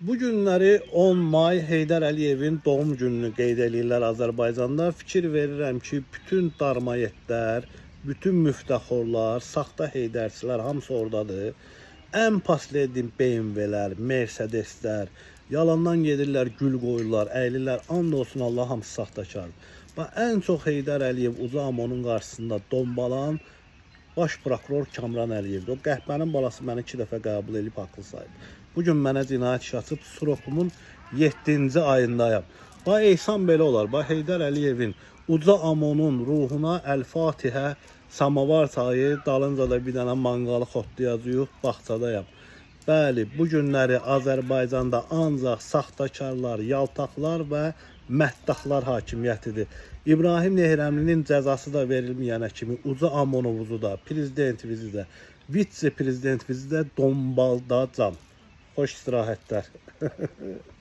Bu günləri 10 may Heydər Əliyevin doğum gününü qeyd edirlər Azərbaycanda. Fikir verirəm ki, bütün darmayetlər, bütün müftəxorlar, saxta Heydərçilər hamısı oradadır. Ən pasledin BMW-lər, Mercedeslər, yalandan gedirlər, gül qoyurlar, əylirlər. And olsun Allah, hamısı saxtakardır. Ən çox Heydər Əliyev Uca Amonun qarşısında dombalan Baş prokuror Kamran Əliyevdir. O qəhbənin balası məni 2 dəfə qəbul edib haqlı sayıb. Bugün mənə cinayət işi açıb srokumun 7-ci ayındayım. Ehsan belə olar. Heydər Əliyevin Uca Amonun ruhuna Əl-Fatihə samavar çayı, dalınca da bir dənə manqalı xotlayacağıq, bağçadayam. Bəli, bu günləri Azərbaycanda ancaq saxtakarlar, yaltaqlar və məhdaxlar hakimiyyətidir. İbrahim Nehrəmlinin cəzası da verilməyənə kimi Uca Amonovuzu da, prezidentimizi də, vitse-prezidentimizi də dombaldacam. Xoş istirahətlər.